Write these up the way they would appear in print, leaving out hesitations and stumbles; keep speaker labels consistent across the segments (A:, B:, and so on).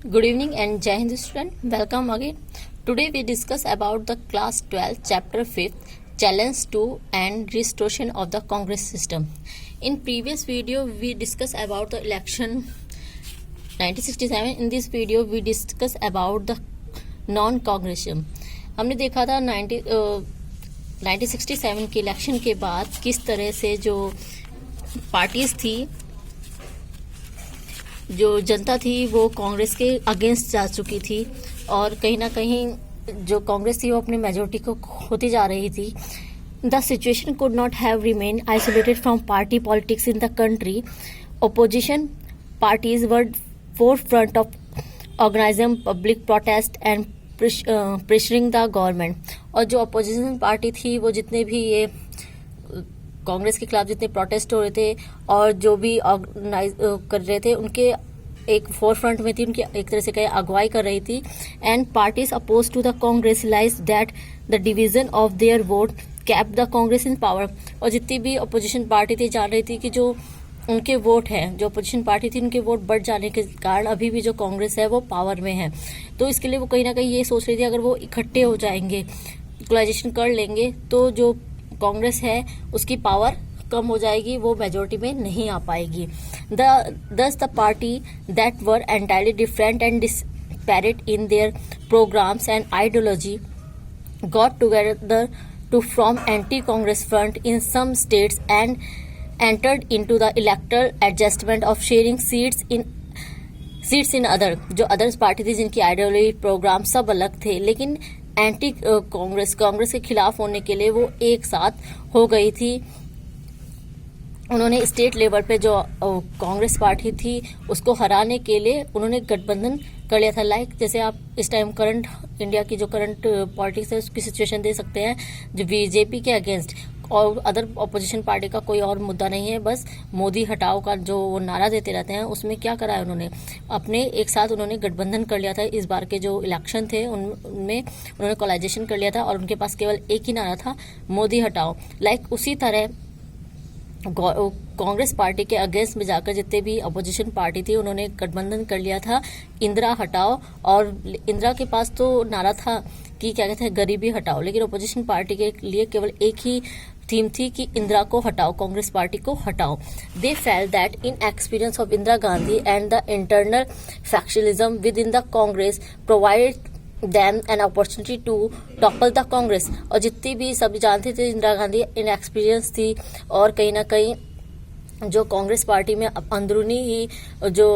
A: Good evening and Jai Hind student. Welcome again. Today we discuss about the class 12 chapter 5 challenge to and restoration of the Congress system. In previous video we discussed about the election 1967. In this video we discuss about the non-congression. हमने देखा था 1967 के election के बाद किस तरह से जो पार्टीज थी, जो जनता थी वो कांग्रेस के अगेंस्ट जा चुकी थी और कहीं ना कहीं जो कांग्रेस थी वो अपनी मेजोरिटी को खोती जा रही थी. The situation could not have remain isolated from party politics in the country. Opposition parties were forefront of organizing public protest and pressuring the government. और जो अपोजिशन पार्टी थी वो जितने भी ये कांग्रेस के खिलाफ जितने प्रोटेस्ट हो रहे थे और जो भी ऑर्गेनाइज कर रहे थे उनके एक फोर फ्रंट में थी, उनकी एक तरह से कहे अगुवाई कर रही थी. And parties oppose to the Congress realise that the division of their vote kept the Congress in power. और जितनी भी अपोजिशन पार्टी थी जान रही थी कि जो उनके वोट हैं, जो अपोजिशन पार्टी थी उनके वोट बढ़ जाने के कारण अभी भी जो कांग्रेस है वो पावर में है. तो इसके लिए वो कहीं ना कहीं ये सोच रही थी अगर वो इकट्ठे हो जाएंगे, इक्वलाइजेशन कर लेंगे तो जो कांग्रेस है उसकी पावर कम हो जाएगी, वो मेजोरिटी में नहीं आ पाएगी. Thus the party that were entirely different and disparate in their programmes and ideology got together to form anti Congress front in some states and entered into the electoral adjustment of sharing seats in other. जो others party थी जिनकी ideology programme सब अलग थे, लेकिन anti Congress के खिलाफ होने के लिए वो एक साथ हो गई थी. उन्होंने स्टेट लेवल पे जो कांग्रेस पार्टी थी उसको हराने के लिए उन्होंने गठबंधन कर लिया था. लाइक जैसे आप इस टाइम करंट इंडिया की जो करंट पॉलिटिक्स है उसकी सिचुएशन दे सकते हैं, जो बीजेपी के अगेंस्ट और अदर अपोजिशन पार्टी का कोई और मुद्दा नहीं है, बस मोदी हटाओ का जो वो नारा देते रहते हैं. उसमें क्या करा है उन्होंने, अपने एक साथ उन्होंने गठबंधन कर लिया था. इस बार के जो इलेक्शन थे उनमें उन्होंने कोलाइजेशन कर लिया था और उनके पास केवल एक ही नारा था, मोदी हटाओ. लाइक उसी तरह कांग्रेस पार्टी के अगेंस्ट में जाकर जितने भी अपोजिशन पार्टी थी उन्होंने गठबंधन कर लिया था, इंदिरा हटाओ. और इंदिरा के पास तो नारा था कि क्या कहते हैं, गरीबी हटाओ, लेकिन अपोजिशन पार्टी के लिए केवल एक ही थीम थी कि इंदिरा को हटाओ, कांग्रेस पार्टी को हटाओ. They felt that in experience of Indira Gandhi and the internal factionalism with in the Congress provide them an opportunity to topple the Congress. और जितनी भी सब जानते थे इंदिरा गांधी इन एक्सपीरियंस थी और कहीं ना कहीं जो कांग्रेस पार्टी में अंदरूनी ही जो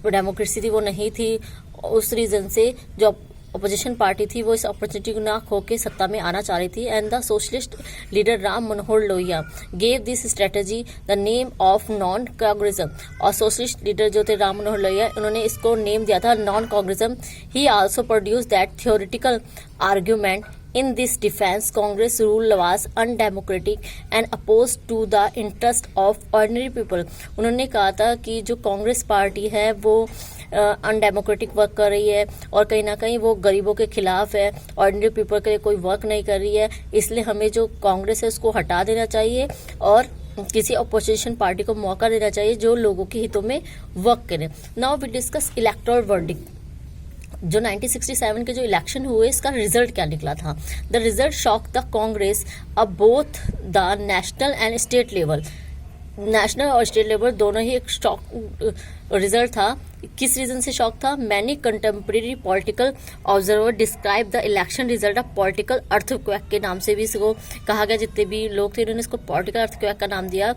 A: डेमोक्रेसी थी वो नहीं थी. उस रीजन से जो अपोजिशन पार्टी थी वो इस अपॉर्चुनिटी को ना खो के सत्ता में आना चाह रही थी. And the socialist leader Ram Manohar Lohia gave this strategy the name of non Congressism. और सोशलिस्ट लीडर जो थे राम मनोहर लोहिया, उन्होंने इसको नेम दिया था non Congressism. He also produce that theoretical argument in this defense Congress rule was undemocratic and opposed to the interest of ordinary people. उन्होंने कहा था कि जो कांग्रेस पार्टी है वो अनडेमोक्रेटिक वर्क कर रही है और कहीं ना कहीं वो गरीबों के खिलाफ है, ऑर्डिनरी पीपल के लिए कोई वर्क नहीं कर रही है. इसलिए हमें जो कांग्रेस है उसको हटा देना चाहिए और किसी अपोजिशन पार्टी को मौका देना चाहिए जो लोगों के हितों में वर्क करे. Now we discuss electoral verdict. जो 1967 के जो इलेक्शन हुए इसका रिजल्ट क्या निकला था. The result shock the Congress अब both the national and state level. National और स्टेट लेवल दोनों ही एक शॉक रिजल्ट था. किस रीजन से शॉक था? Many contemporary political observer describe the election result of political earthquake के नाम से भी इसको कहा गया. जितने भी लोग थे उन्होंने इसको पॉलिटिकल अर्थक्वेक का नाम दिया.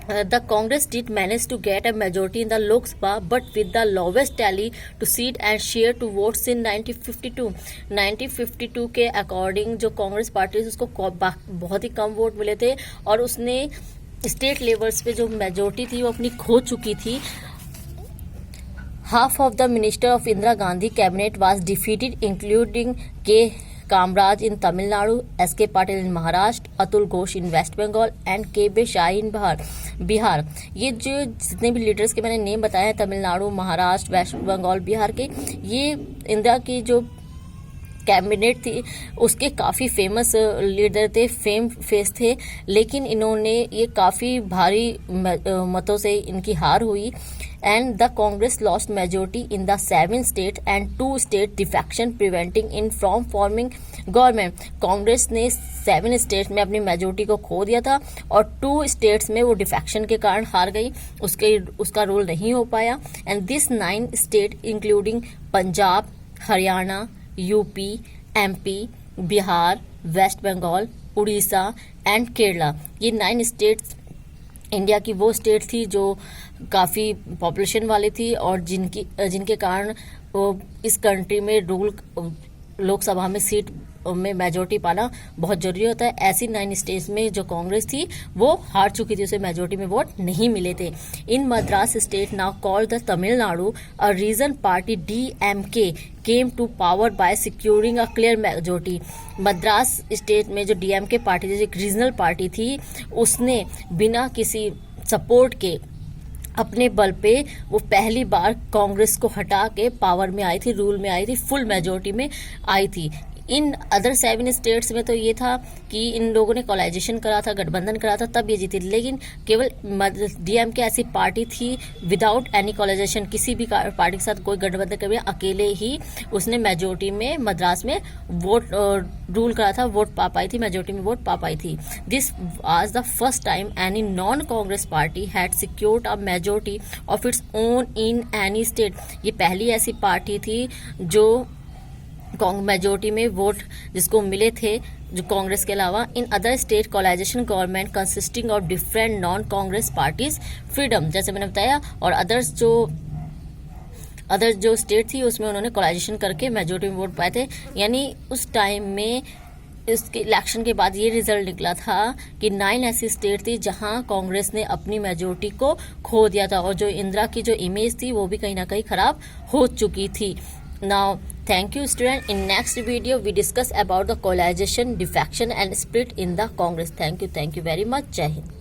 A: The Congress did manage to get a majority in the Lok Sabha, but with the lowest tally to seat and share to votes in 1952. 1952 के अकॉर्डिंग जो कांग्रेस पार्टी है उसको बहुत ही कम वोट मिले थे और उसने स्टेट लेवल्स पे जो मेजोरिटी थी वो अपनी खो चुकी थी. Half of the minister of Indira Gandhi cabinet was defeated, including K. Kamaraj in Tamil Nadu, S K. Patil in Maharashtra, Atul Ghosh in West Bengal and K. Shahi इन बिहार. ये जो जितने भी लीडर्स के मैंने नेम बताए हैं, तमिलनाडु, महाराष्ट्र, वेस्ट बंगाल, बिहार के, ये इंदिरा की जो कैबिनेट थी उसके काफ़ी फेमस लीडर थे, फेम फेस थे, लेकिन इन्होंने ये काफ़ी भारी मतों से इनकी हार हुई. and the Congress lost majority in the 7 states and 2 state defection preventing in from forming government. Congress ने 7 स्टेट्स में अपनी मेजोरिटी को खो दिया था और 2 स्टेट्स में वो डिफेक्शन के कारण हार गई, उसका रोल नहीं हो पाया. And this 9 state including Punjab, Haryana, UP, MP, Bihar, West Bengal, Orissa and Kerala. ये 9 स्टेट्स इंडिया की वो स्टेट थी जो काफ़ी पॉपुलेशन वाली थी और जिनके कारण इस कंट्री में लोकसभा में सीट में मेजोरिटी पाना बहुत जरूरी होता है. ऐसी 9 स्टेट्स में जो कांग्रेस थी वो हार चुकी थी, उसे मेजोरिटी में वोट नहीं मिले थे. In Madras state now called the Tamil Nadu a region party DMK came to power by securing a clear majority. Madras state में जो DMK पार्टी थी, जो एक रीजनल पार्टी थी, उसने बिना किसी सपोर्ट के अपने बल पे वो पहली बार कांग्रेस को हटा के पावर में आई थी, रूल में आई थी, फुल मेजोरिटी में आई थी. इन अदर 7 स्टेट्स में तो ये था कि इन लोगों ने कोलाइजेशन करा था, गठबंधन करा था, तब ये जीती. लेकिन केवल DMK ऐसी पार्टी थी विदाउट एनी कोलाइजेशन, किसी भी पार्टी के साथ कोई गठबंधन करे, अकेले ही उसने मेजोरिटी में मद्रास में वोट रूल करा था, वोट पा पाई थी, मेजोरिटी में वोट पा पाई थी. This was the first time any non Congress party had secured a majority of its own in any state. ये पहली ऐसी पार्टी थी जो मेजोरिटी में वोट जिसको मिले थे जो कांग्रेस के अलावा. In other state coalition government consisting of different non Congress parties freedom, जैसे मैंने बताया, और अदर्स जो स्टेट थी उसमें उन्होंने कोलाइजेशन करके मेजोरिटी में वोट पाए थे. यानी उस टाइम में इसके इलेक्शन के बाद ये रिजल्ट निकला था कि 9 ऐसी स्टेट थी जहां कांग्रेस ने अपनी मेजोरिटी को खो दिया था और जो इंदिरा की जो इमेज थी वो भी कहीं ना कहीं खराब हो चुकी थी. Now, thank you student. In next video, we discuss about the coalition, defection and split in the Congress. Thank you very much. Jai Hind.